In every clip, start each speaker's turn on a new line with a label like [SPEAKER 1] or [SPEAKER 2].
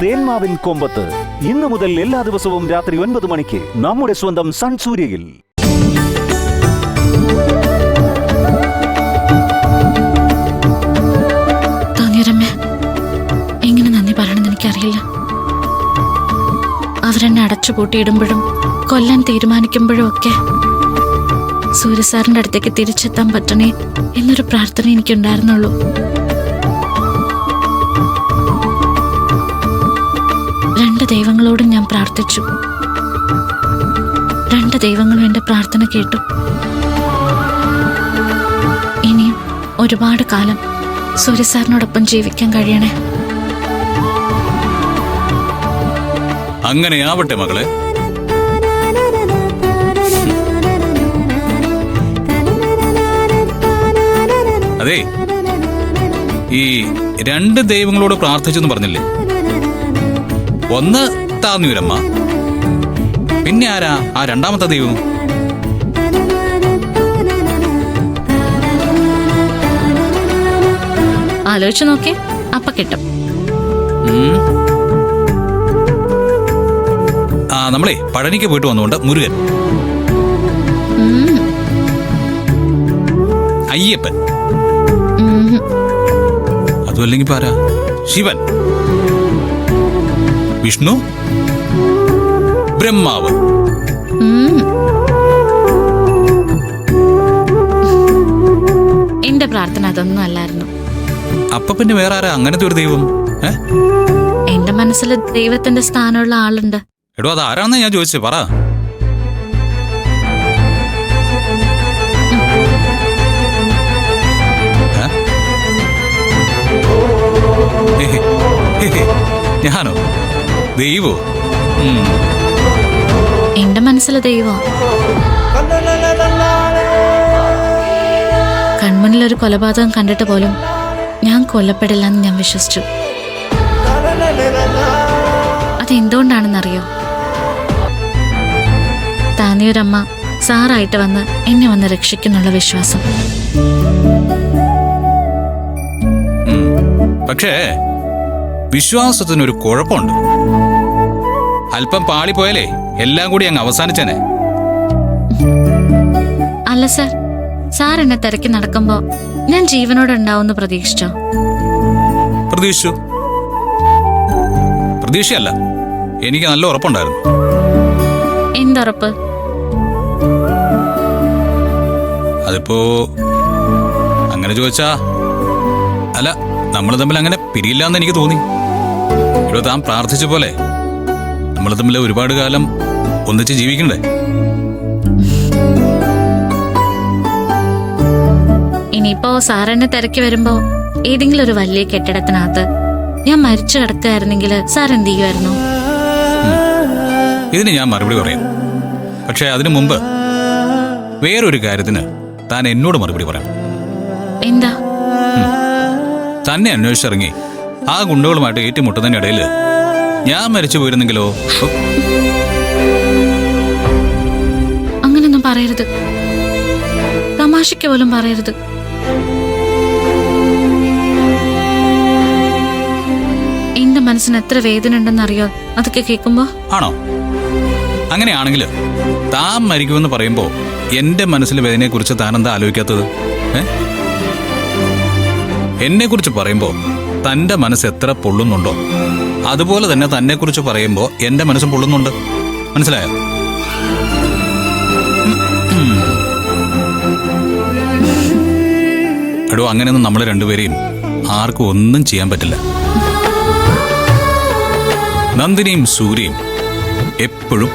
[SPEAKER 1] തേന്മാവിൻ കൊമ്പത്ത് ഇന്നു മുതൽ എല്ലാ ദിവസവും രാത്രി 9 മണിക്ക് നമ്മുടെ സ്വന്തം സൺ സൂര്യയിൽ.
[SPEAKER 2] എങ്ങനെ നന്ദി പറയണമെന്ന് എനിക്കറിയില്ല. അവരെന്നെ അടച്ചുപൂട്ടിയിടുമ്പോഴും കൊല്ലാൻ തീരുമാനിക്കുമ്പോഴും ഒക്കെ സൂര്യസാറിന്റെ അടുത്തേക്ക് തിരിച്ചെത്താൻ പറ്റണേ എന്നൊരു പ്രാർത്ഥന എനിക്കുണ്ടായിരുന്നുള്ളൂ. രണ്ട് ദൈവങ്ങളോടും ഞാൻ പ്രാർത്ഥിച്ചു. രണ്ട് ദൈവങ്ങളും എന്റെ പ്രാർത്ഥന കേട്ടു. ഇനിയും ഒരുപാട് കാലം സൂര്യസാറിനോടൊപ്പം ജീവിക്കാൻ കഴിയണേ.
[SPEAKER 3] അങ്ങനെയാവട്ടെ മകളെ. അതെ, ഈ രണ്ട് ദൈവങ്ങളോട് പ്രാർത്ഥിച്ചെന്ന് പറഞ്ഞില്ലേ? ഒന്ന് താന്നിയൂരമ്മ, പിന്നെ ആരാ ആ രണ്ടാമത്തെ ദൈവം?
[SPEAKER 2] ആലോചിച്ചു നോക്കേ, അപ്പ കിട്ടും.
[SPEAKER 3] നമ്മളെ പഴനിക്ക് പോയിട്ട് വന്നുകൊണ്ട് മുരുകൻ, അയ്യപ്പൻ, അതുമല്ലെങ്കിൽ ആരാ? ശിവൻ, വിഷ്ണു, ബ്രഹ്മാവ്.
[SPEAKER 2] എന്റെ പ്രാർത്ഥന അതൊന്നും അല്ലായിരുന്നു.
[SPEAKER 3] അപ്പൊ പിന്നെ വേറെ ആരാ അങ്ങനത്തെ ഒരു ദൈവം?
[SPEAKER 2] എന്റെ മനസ്സിൽ ദൈവത്തിന്റെ സ്ഥാനമുള്ള ആളുണ്ട്.
[SPEAKER 3] എടോ, അത് ആരാന്ന് ഞാൻ ചോദിച്ചേ, പറ. ഞാനോ? ദൈവോ?
[SPEAKER 2] എന്റെ മനസ്സിലെ ദൈവം. കൺമുന്നിൽ ഒരു കൊലപാതകം കണ്ടിട്ട് പോലും ഞാൻ കൊല്ലപ്പെടില്ലെന്ന് ഞാൻ വിശ്വസിച്ചു. അതെന്തുകൊണ്ടാണെന്നറിയോ? താന്നിയൂരമ്മ സാറായിട്ട് വന്ന് എന്നെ വന്ന് രക്ഷിക്കുന്നുള്ള വിശ്വാസം.
[SPEAKER 3] പക്ഷേ വിശ്വാസത്തിനൊരു കുഴപ്പമുണ്ട്. അല്പം പാളിപ്പോയാലേ എല്ലാം കൂടി അങ്ങ് അവസാനിച്ചേനെ.
[SPEAKER 2] അല്ല സാർ, സാർ എന്നെ തിരക്കി നടക്കുമ്പോ ഞാൻ ജീവനോടെ ഉണ്ടാവുമെന്ന് പ്രതീക്ഷിച്ചോ?
[SPEAKER 3] പ്രതീക്ഷിച്ചു. പ്രതീക്ഷയല്ല, എനിക്ക് നല്ല ഉറപ്പുണ്ടായിരുന്നു.
[SPEAKER 2] എന്തുറപ്പ്?
[SPEAKER 3] അതിപ്പോ അങ്ങനെ ചോദിച്ചാ, അല്ല, നമ്മൾ തമ്മിൽ അങ്ങനെ പിരിയില്ലാന്ന് എനിക്ക് തോന്നി. ഇവിടെ താൻ പ്രാർത്ഥിച്ച പോലെ നമ്മൾ തമ്മിൽ ഒരുപാട് കാലം ഒന്നിച്ച് ജീവിക്കണ്ടേ?
[SPEAKER 2] ഇനിയിപ്പോ സാർ എന്നെ തിരക്കി വരുമ്പോ ഏതെങ്കിലും ഒരു വലിയ കെട്ടിടത്തിനകത്ത് ഞാൻ മരിച്ചു കിടക്കുകയായിരുന്നെങ്കിൽ സാർ എന്ത് ചെയ്യുമായിരുന്നു?
[SPEAKER 3] ഇതിന് ഞാൻ മറുപടി പറയാം. പക്ഷെ അതിനു മുമ്പ് വേറൊരു കാര്യത്തിന് താൻ എന്നോട് മറുപടി പറയാം.
[SPEAKER 2] എന്താ?
[SPEAKER 3] തന്നെ അന്വേഷിച്ചിറങ്ങി ആ ഗുണ്ടകളുമായിട്ട് ഏറ്റുമുട്ടുന്നതിനിടയിൽ ഞാൻ മരിച്ചു പോയിരുന്നെങ്കിലോ?
[SPEAKER 2] അങ്ങനൊന്നും പറയരുത്, തമാശയ്ക്ക് പോലും പറയരുത്. എന്റെ മനസ്സിന് എത്ര വേദന ഉണ്ടെന്നറിയോ അതൊക്കെ കേൾക്കുമ്പോ?
[SPEAKER 3] ആണോ? അങ്ങനെയാണെങ്കിൽ താൻ മരിക്കുമെന്ന് പറയുമ്പോ എന്റെ മനസ്സിലെ വേദനയെ കുറിച്ച് താൻ എന്താ ആലോചിക്കാത്തത്? എന്നെ കുറിച്ച് പറയുമ്പോ തന്റെ മനസ്സ് എത്ര പൊള്ളുന്നുണ്ടോ അതുപോലെ തന്നെ തന്നെ കുറിച്ച് പറയുമ്പോ എന്റെ മനസ്സും പൊള്ളുന്നുണ്ട്. മനസ്സിലായോ? എടോ, അങ്ങനെയൊന്നും നമ്മളെ രണ്ടുപേരെയും ആർക്കും ഒന്നും ചെയ്യാൻ പറ്റില്ല. നന്ദിനിയും സൂര്യയും എപ്പോഴും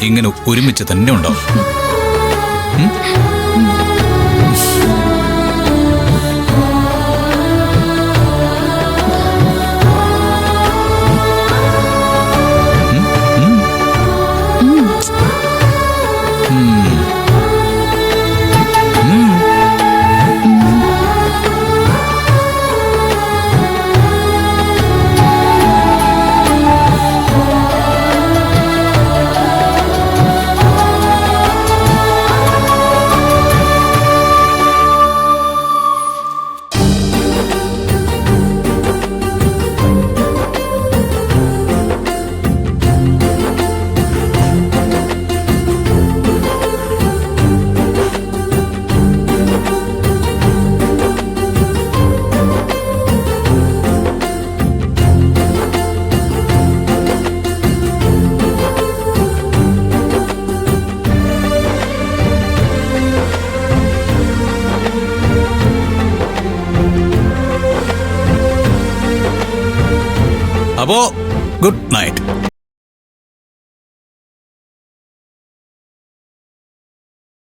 [SPEAKER 3] ഇങ്ങനെ ഒരുമിച്ച് തന്നെ ഉണ്ടാവും. അപ്പോ ഗുഡ് നൈറ്റ്.